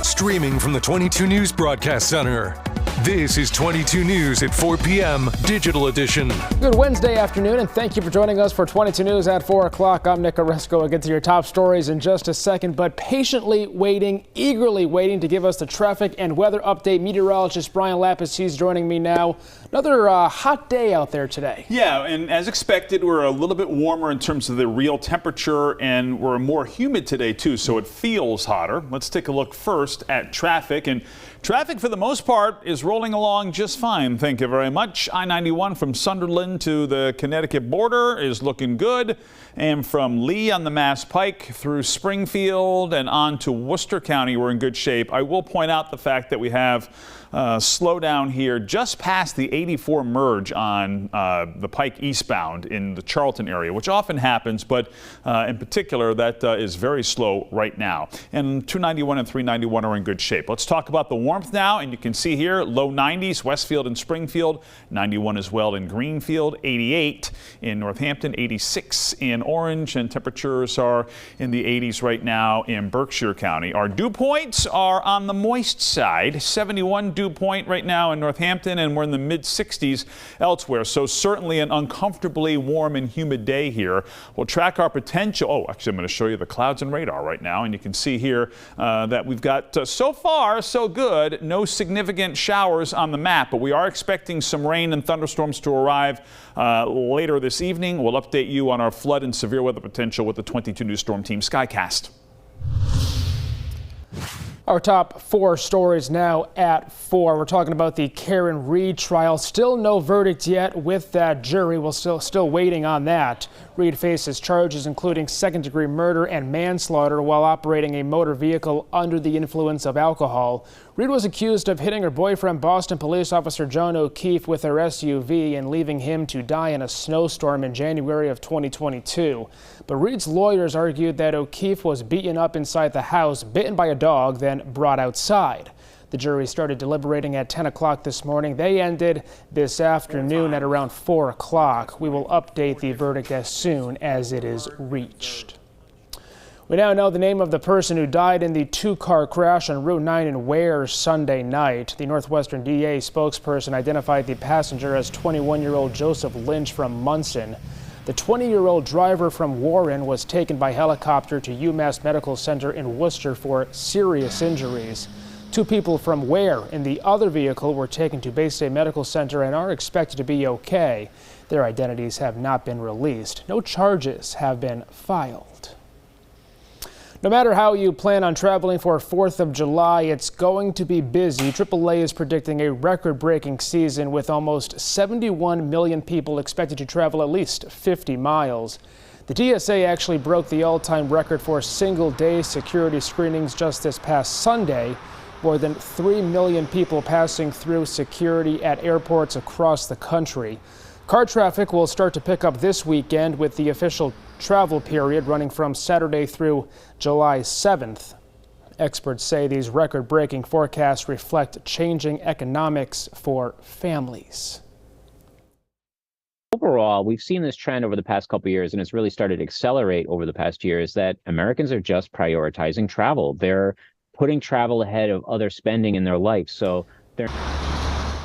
Streaming from the 22 News Broadcast Center. This is 22 News at 4 p.m. Digital Edition. Good Wednesday afternoon, and thank you for joining us for 22 News at 4 o'clock. I'm Nick Oresco. I'll get to your top stories in just a second, but patiently waiting, eagerly waiting to give us the traffic and weather update. Meteorologist Brian Lapis, he's joining me now. Another hot day out there today. Yeah, and as expected, we're a little bit warmer in terms of the real temperature, and we're more humid today, too, so it feels hotter. Let's take a look first at traffic. And traffic, for the most part, is rolling along just fine. Thank you very much. I-91 from Sunderland to the Connecticut border is looking good. And from Lee on the Mass Pike through Springfield and on to Worcester County, we're in good shape. I will point out the fact that we have slowdown here just past the 84 merge on the Pike eastbound in the Charlton area, which often happens, but in particular, that is very slow right now. And 291 and 391 are in good shape. Let's talk about the warmth now, and you can see here low 90s, Westfield and Springfield, 91 as well in Greenfield, 88 in Northampton, 86 in Orange, and temperatures are in the 80s right now in Berkshire County. Our dew points are on the moist side, 71 dew point right now in Northampton, and we're in the mid-60s elsewhere. So certainly an uncomfortably warm and humid day here. We'll track our potential. Oh, actually, I'm going to show you the clouds and radar right now, and you can see here that we've got so far so good, no significant showers on the map, but we are expecting some rain and thunderstorms to arrive later this evening. We'll update you on our flood and severe weather potential with the 22 News Storm Team Skycast. Our top four stories now at 4. We're talking about the Karen Reed trial. Still no verdict yet with that jury. We're still waiting on that. Reed faces charges including second-degree murder and manslaughter while operating a motor vehicle under the influence of alcohol. Reed was accused of hitting her boyfriend, Boston police officer John O'Keefe, with her SUV and leaving him to die in a snowstorm in January of 2022. But Reed's lawyers argued that O'Keefe was beaten up inside the house, bitten by a dog, then brought outside. The jury started deliberating at 10 o'clock this morning. They ended this afternoon at around 4 o'clock. We will update the verdict as soon as it is reached. We now know the name of the person who died in the two-car crash on Route 9 in Ware Sunday night. The Northwestern DA spokesperson identified the passenger as 21-year-old Joseph Lynch from Munson. The 20-year-old driver from Warren was taken by helicopter to UMass Medical Center in Worcester for serious injuries. 2 people from Ware in the other vehicle were taken to Bay State Medical Center and are expected to be okay. Their identities have not been released. No charges have been filed. No matter how you plan on traveling for 4th of July, it's going to be busy. AAA is predicting a record-breaking season with almost 71 million people expected to travel at least 50 miles. The TSA actually broke the all-time record for single-day security screenings just this past Sunday. More than 3 million people passing through security at airports across the country. Car traffic will start to pick up this weekend with the official travel period running from Saturday through July 7th. Experts say these record-breaking forecasts reflect changing economics for families. Overall, we've seen this trend over the past couple of years, and it's really started to accelerate over the past year, is that Americans are just prioritizing travel. They're putting travel ahead of other spending in their life. So they're...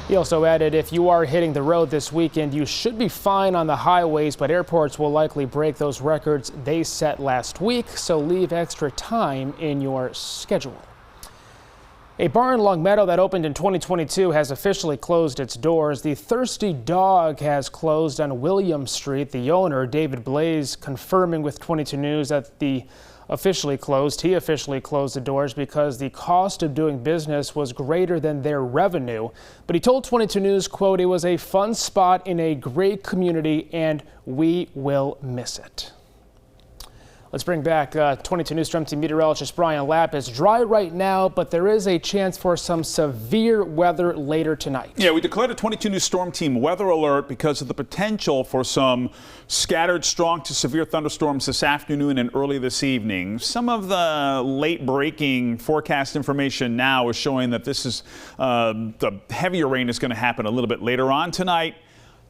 He also added, if you are hitting the road this weekend, you should be fine on the highways, but airports will likely break those records they set last week, so leave extra time in your schedule. A bar in Longmeadow that opened in 2022 has officially closed its doors. The Thirsty Dog has closed on William Street. The owner, David Blaze, confirming with 22 News that he officially closed the doors because the cost of doing business was greater than their revenue. But he told 22 News, quote, "It was a fun spot in a great community and we will miss it." Let's bring back 22 News Storm Team meteorologist Brian Lapis. Dry right now, but there is a chance for some severe weather later tonight. Yeah, we declared a 22 News Storm Team weather alert because of the potential for some scattered strong to severe thunderstorms this afternoon and early this evening. Some of the late breaking forecast information now is showing that this is the heavier rain is going to happen a little bit later on tonight.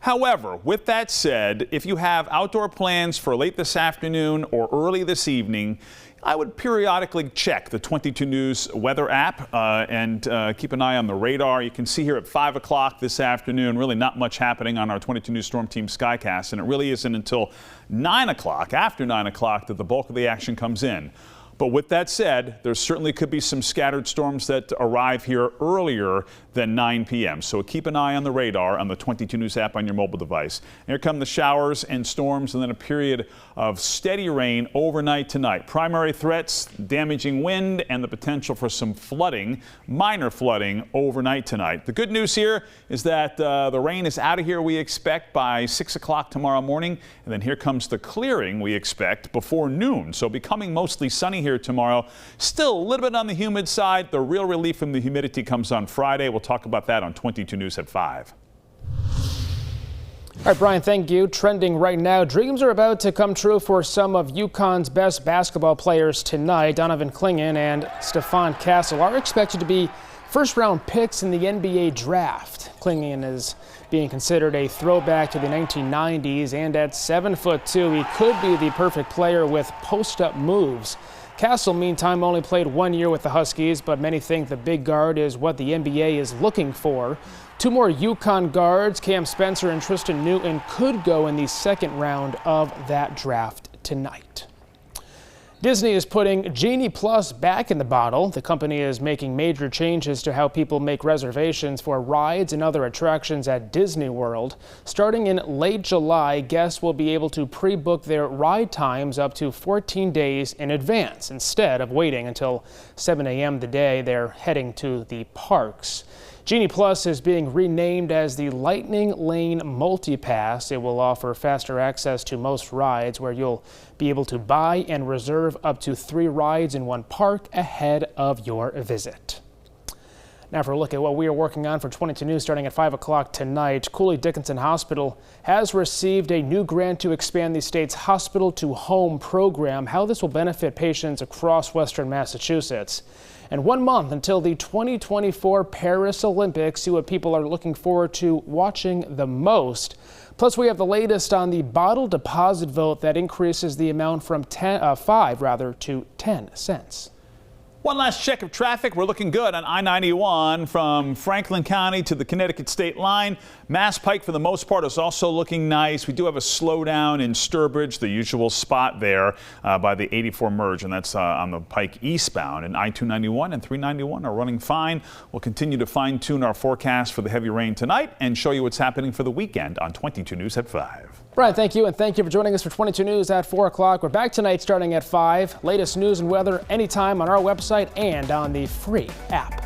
However, with that said, if you have outdoor plans for late this afternoon or early this evening, I would periodically check the 22 News weather app and keep an eye on the radar. You can see here at 5 o'clock this afternoon, really not much happening on our 22 News Storm Team Skycast, and it really isn't until 9 o'clock, after 9 o'clock, that the bulk of the action comes in. But with that said, there certainly could be some scattered storms that arrive here earlier than 9 p.m. So keep an eye on the radar on the 22 News app on your mobile device. Here come the showers and storms, and then a period of steady rain overnight tonight. Primary threats, damaging wind, and the potential for some flooding, minor flooding overnight tonight. The good news here is that the rain is out of here, we expect, by 6 o'clock tomorrow morning. And then here comes the clearing we expect before noon. So becoming mostly sunny here tomorrow. Still a little bit on the humid side. The real relief from the humidity comes on Friday. We'll talk about that on 22 News at 5. All right, Brian, thank you. Trending right now, dreams are about to come true for some of UConn's best basketball players tonight. Donovan Clingan and Stephon Castle are expected to be first-round picks in the NBA draft. Clingan is being considered a throwback to the 1990s, and at 7'2", he could be the perfect player with post-up moves. Castle, meantime, only played 1 year with the Huskies, but many think the big guard is what the NBA is looking for. Two more UConn guards, Cam Spencer and Tristan Newton, could go in the second round of that draft tonight. Disney is putting Genie Plus back in the bottle. The company is making major changes to how people make reservations for rides and other attractions at Disney World. Starting in late July, guests will be able to pre-book their ride times up to 14 days in advance, instead of waiting until 7 a.m. the day they're heading to the parks. Genie Plus is being renamed as the Lightning Lane Multi-Pass. It will offer faster access to most rides, where you'll be able to buy and reserve up to 3 rides in one park ahead of your visit. Now for a look at what we are working on for 22 News starting at 5 o'clock tonight. Cooley Dickinson Hospital has received a new grant to expand the state's hospital-to-home program. How this will benefit patients across western Massachusetts. And 1 month until the 2024 Paris Olympics. See what people are looking forward to watching the most. Plus, we have the latest on the bottle deposit vote that increases the amount from 5 to 10 cents. One last check of traffic. We're looking good on I-91 from Franklin County to the Connecticut state line. Mass Pike, for the most part, is also looking nice. We do have a slowdown in Sturbridge, the usual spot there by the 84 merge, and that's on the Pike eastbound. And I-291 and 391 are running fine. We'll continue to fine-tune our forecast for the heavy rain tonight and show you what's happening for the weekend on 22 News at 5. Brian, thank you, and thank you for joining us for 22 News at 4 o'clock. We're back tonight starting at 5. Latest news and weather anytime on our website and on the free app.